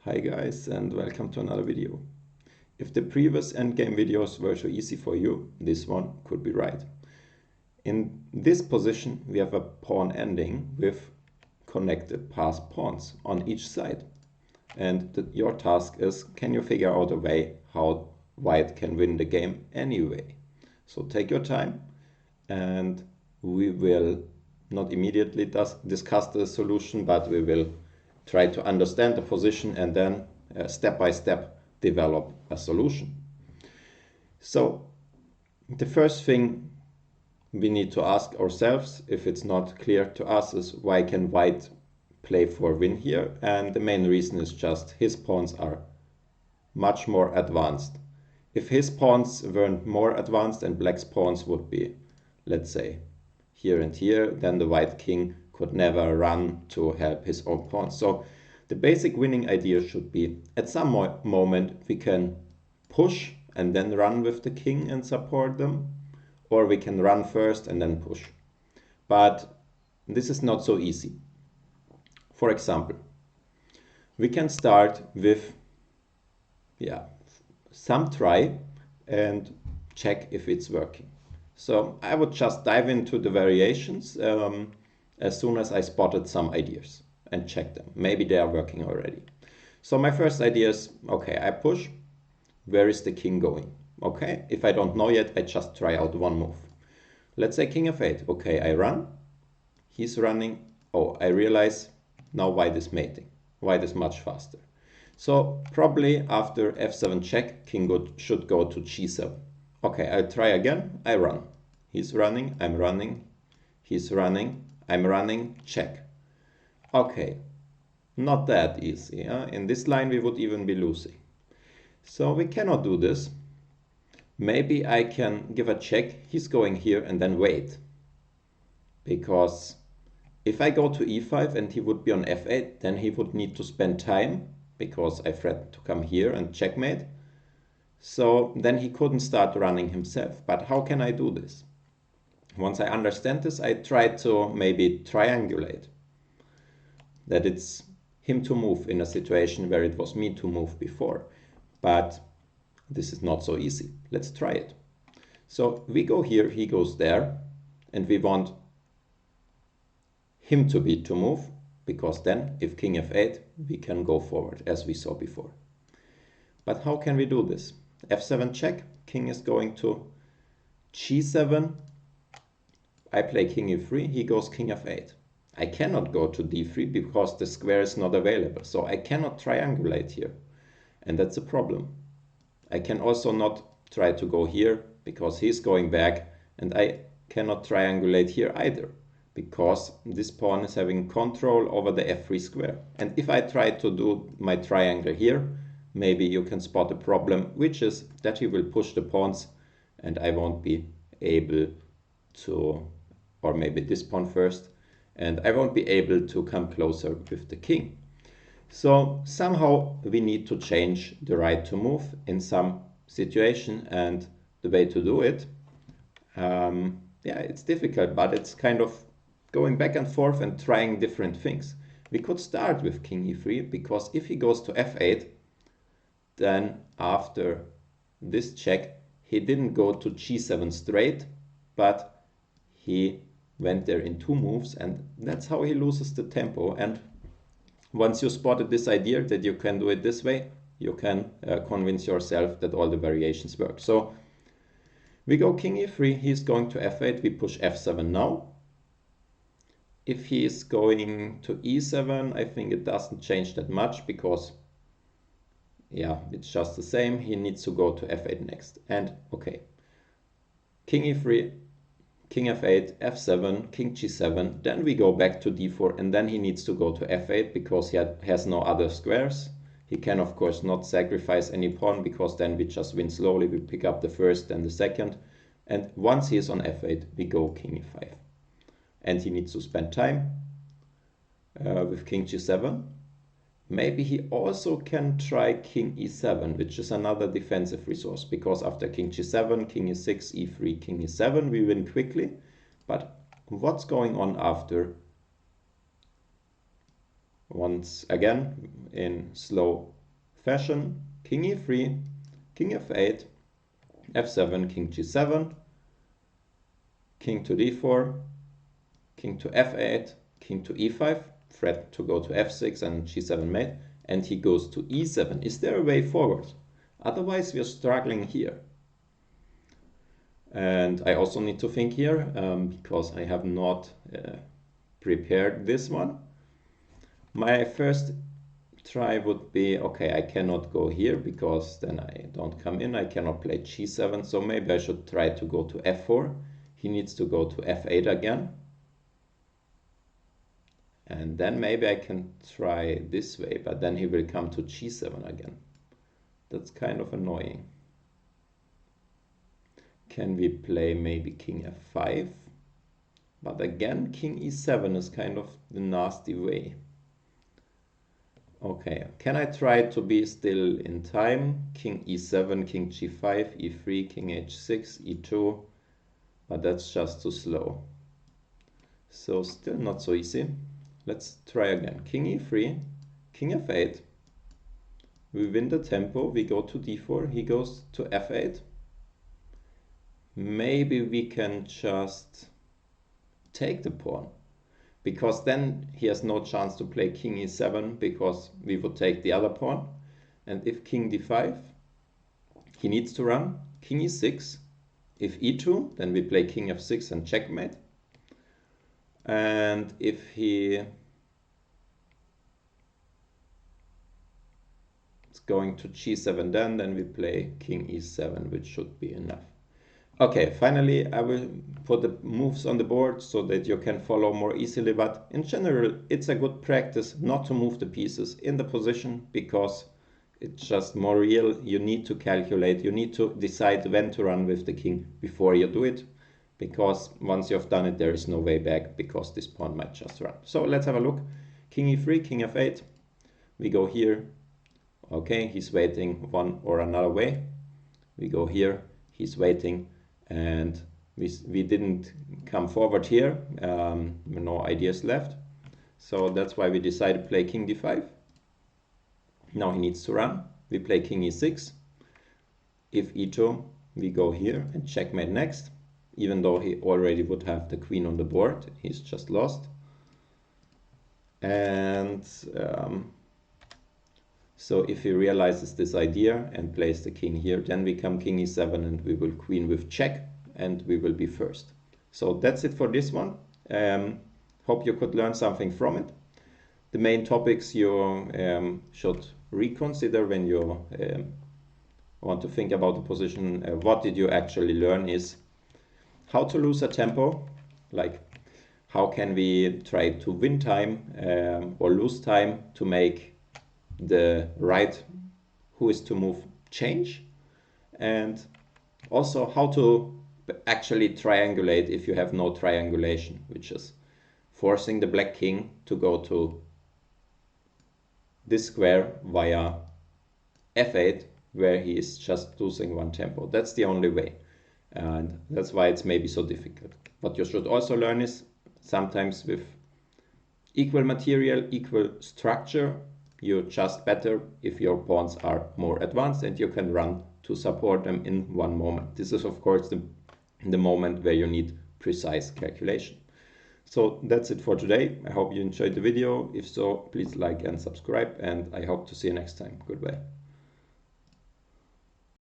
Hi guys, and welcome to another video. If the previous endgame videos were so easy for you, this one could be right. In this position we have a pawn ending with connected passed pawns on each side. And your task is, can you figure out a way how white can win the game anyway? So take your time and we will not immediately discuss the solution, but we will try to understand the position and then step by step develop a solution. So the first thing we need to ask ourselves, if it's not clear to us, is why can white play for win here? And the main reason is just his pawns are much more advanced. If his pawns weren't more advanced and black's pawns would be, let's say, here and here, then the white king could never run to help his own pawns. So the basic winning idea should be, at some moment we can push and then run with the king and support them, or we can run first and then push. But this is not so easy. For example, we can start with some try and check if it's working. So I would just dive into the variations as soon as I spotted some ideas and check them. Maybe they are working already. So my first idea is, okay, I push. Where is the king going? Okay, if I don't know yet, I just try out one move. Let's say king f8. Okay, I run. He's running. Oh, I realize now white is mating. White is much faster. So probably after f7 check, king should go to g7. Okay, I'll try again. I run. He's running, I'm running. He's running, I'm running, check. Okay, not that easy. In this line we would even be losing. So we cannot do this. Maybe I can give a check. He's going here and then wait. Because if I go to e5 and he would be on f8, then he would need to spend time because I threatened to come here and checkmate. So then he couldn't start running himself. But how can I do this? Once I understand this, I try to maybe triangulate. That it's him to move in a situation where it was me to move before. But this is not so easy. Let's try it. So we go here, he goes there, and we want him to be to move, because then if king f8, we can go forward as we saw before. But how can we do this? f7 check, king is going to g7, I play king e3, he goes king f8. I cannot go to d3 because the square is not available, so I cannot triangulate here, and that's a problem. I can also not try to go here because he's going back, and I cannot triangulate here either because this pawn is having control over the f3 square. And if I try to do my triangle here, maybe you can spot a problem, which is that he will push the pawns and I won't be able to, or maybe this pawn first, and I won't be able to come closer with the king. So somehow we need to change the right to move in some situation, and the way to do it, it's difficult, but it's kind of going back and forth and trying different things. We could start with king e3, because if he goes to f8, then after this check, he didn't go to g7 straight, but he went there in two moves, and that's how he loses the tempo. And once you spotted this idea that you can do it this way, you can convince yourself that all the variations work. So we go king e3, he's going to f8, we push f7 now. If he is going to e7, I think it doesn't change that much because it's just the same. He needs to go to f8 next. And okay, king e3, king f8, f7, king g7, then we go back to d4, and then he needs to go to f8 because he has no other squares. He can of course not sacrifice any pawn because then we just win slowly. We pick up the first and the second, and once he is on f8, we go king e5. And he needs to spend time with king g7. Maybe he also can try king e7, which is another defensive resource, because after king g7, king e6, e3, king e7, we win quickly. But what's going on after? Once again, in slow fashion, king e3, king f8, f7, king g7, king to d4, king to f8, king to e5, threat to go to f6 and g7 mate, and he goes to e7. Is there a way forward? Otherwise, we are struggling here. And I also need to think here, because I have not prepared this one. My first try would be, okay, I cannot go here because then I don't come in. I cannot play g7, so maybe I should try to go to f4. He needs to go to f8 again. And then maybe I can try this way, but then he will come to g7 again. That's kind of annoying. Can we play maybe king f5? But again, king e7 is kind of the nasty way. Okay, can I try to be still in time? King e7, king g5, e3, king h6, e2, but that's just too slow. So still not so easy. Let's try again. King e3, king f8. We win the tempo, we go to d4, he goes to f8. Maybe we can just take the pawn, because then he has no chance to play king e7 because we would take the other pawn. And if king d5, he needs to run king e6. If e2, then we play king f6 and checkmate. And if he is going to g7 then we play king e7, which should be enough. Okay, finally I will put the moves on the board so that you can follow more easily, but in general it's a good practice not to move the pieces in the position because it's just more real. You need to calculate, you need to decide when to run with the king before you do it, because once you've done it there is no way back because this pawn might just run. So let's have a look. King e3, king f8, we go here. Okay, he's waiting one or another way. We go here, he's waiting. And we didn't come forward here, no ideas left. So that's why we decided to play king d5. Now he needs to run. We play king e6. If e2, we go here and checkmate next. Even though he already would have the queen on the board, he's just lost. And so if he realizes this idea and plays the king here, then we come king e7 and we will queen with check and we will be first. So that's it for this one. Hope you could learn something from it. The main topics you should reconsider when you want to think about the position, what did you actually learn, is how to lose a tempo, like how can we try to win time or lose time to make the right who is to move change, and also how to actually triangulate if you have no triangulation, which is forcing the black king to go to this square via f8 where he is just losing one tempo. That's the only way, and that's why it's maybe so difficult. What you should also learn is sometimes with equal material, equal structure, you're just better if your pawns are more advanced and you can run to support them in one moment. This is of course the moment where you need precise calculation. So that's it for today. I hope you enjoyed the video. If so, please like and subscribe, and I hope to see you next time. Goodbye.